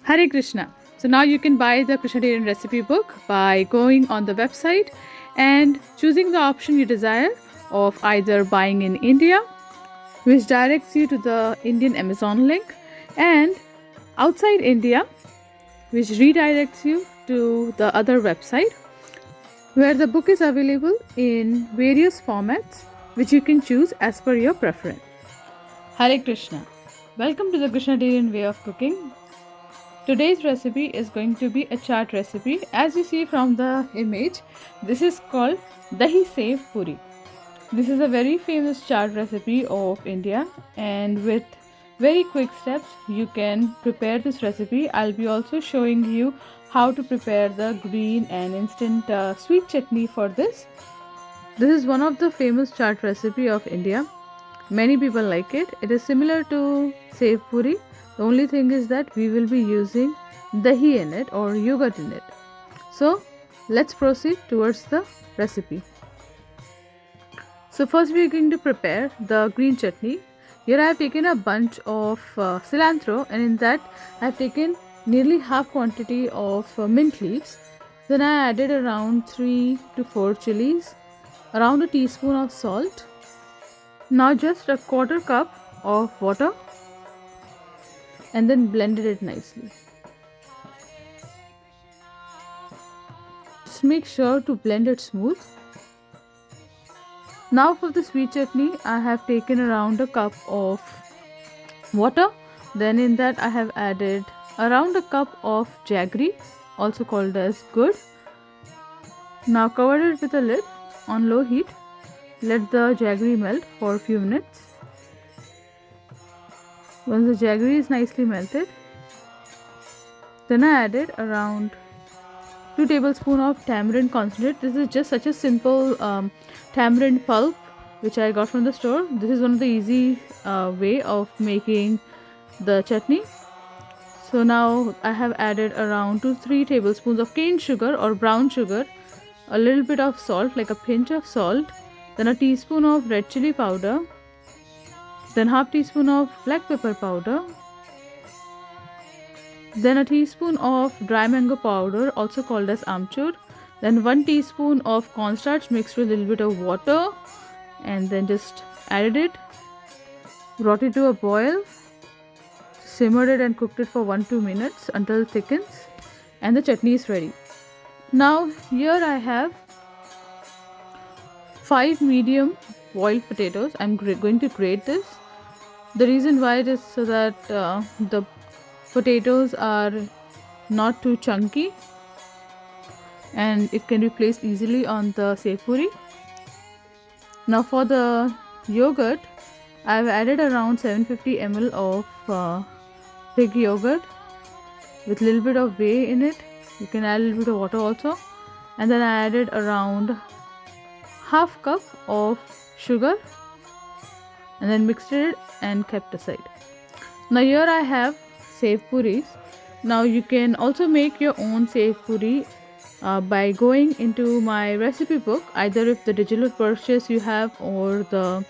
Hare Krishna. So now you can buy the Krsnatarian Recipe book by going on the website and choosing the option you desire of either buying in India, which directs you to the Indian Amazon link, and outside India, which redirects you to the other website where the book is available in various formats which you can choose as per your preference. Hare Krishna. Welcome to the Krsnatarian way of cooking. Today's recipe is going to be a chaat recipe. As you see from the image, this is called Dahi Sevpuris. This is a very famous chaat recipe of India, and with very quick steps you can prepare this recipe. I'll be also showing you how to prepare the green and instant sweet chutney for this. This is one of the famous chaat recipe of India. Many people like it. It is similar to sevpuri. The only thing is that we will be using dahi in it or yogurt in it. So let's proceed towards the recipe. So first we are going to prepare the green chutney. Here I have taken a bunch of cilantro, and in that I have taken nearly half quantity of mint leaves. Then I added around 3 to 4 chilies, around a teaspoon of salt. Now just a quarter cup of water, and then blended it nicely. Just make sure to blend it smooth. Now for the sweet chutney, I have taken around a cup of water. Then in that I have added around a cup of jaggery, also called as gur. Now cover it with a lid on low heat. Let the jaggery melt for a few minutes. Once the jaggery is nicely melted, then I added around 2 tablespoons of tamarind concentrate. This is just such a simple tamarind pulp which I got from the store. This is one of the easy way of making the chutney. So now I have added around 2 to 3 tablespoons of cane sugar or brown sugar, a little bit of salt, like a pinch of salt, then a teaspoon of red chili powder, then half teaspoon of black pepper powder, then a teaspoon of dry mango powder, also called as amchur, then 1 teaspoon of cornstarch mixed with a little bit of water, and then just added it, brought it to a boil, simmered it and cooked it for 1-2 minutes until it thickens, and the chutney is ready. Now here I have 5 medium boiled potatoes. I'm going to grate this. The reason why it is so that the potatoes are not too chunky and it can be placed easily on the sevpuri. Now for the yogurt, I've added around 750 ml of pig yogurt with a little bit of whey in it. You can add a little bit of water also. And then I added around half cup of sugar and then mixed it and kept aside. Now here I have sevpuris. Now you can also make your own sevpuri by going into my recipe book, either if the digital purchase you have or the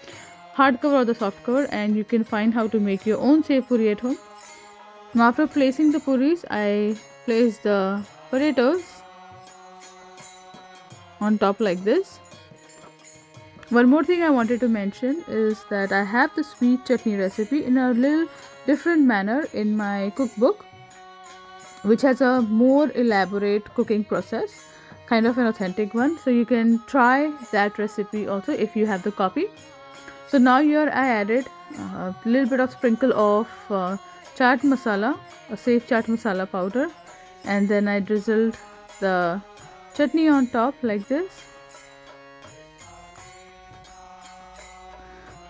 hardcover or the softcover, and you can find how to make your own sevpuri at home. Now after placing the puris, I place the potatoes on top like this. One more thing I wanted to mention is that I have the sweet chutney recipe in a little different manner in my cookbook, which has a more elaborate cooking process, kind of an authentic one. So you can try that recipe also if you have the copy. So now here I added a little bit of sprinkle of chaat masala, a safe chaat masala powder, and then I drizzled the chutney on top like this.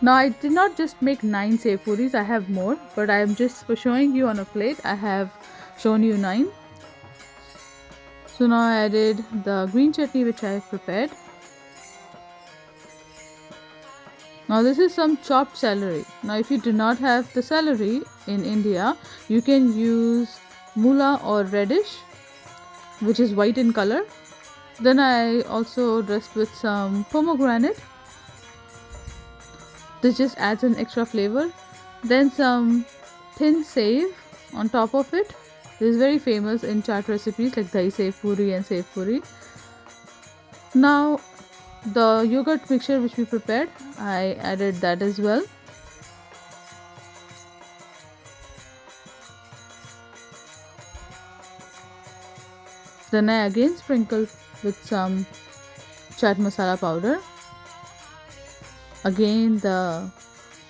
Now I did not just make 9 sevpuris, I have more, but I am just for showing you on a plate. I have shown you 9. So now I added the green chutney which I have prepared. Now this is some chopped celery. Now if you do not have the celery in India, you can use moola or radish, which is white in color. Then I also dressed with some pomegranate. This just adds an extra flavor. Then some thin save on top of it. This is very famous in chaat recipes like Dahi Puri and Puri. Now the yogurt mixture which we prepared, I added that as well. Then I again sprinkle with some chaat masala powder. Again the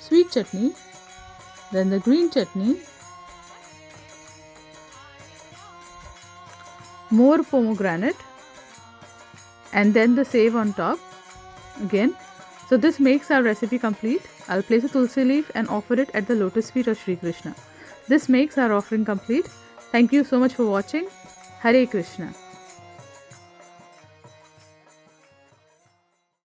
sweet chutney, then the green chutney, more pomegranate, and then the save on top again. So this makes our recipe complete. I'll place a tulsi leaf and offer it at the lotus feet of Sri Krishna. This makes our offering complete. Thank you so much for watching. Hare Krishna.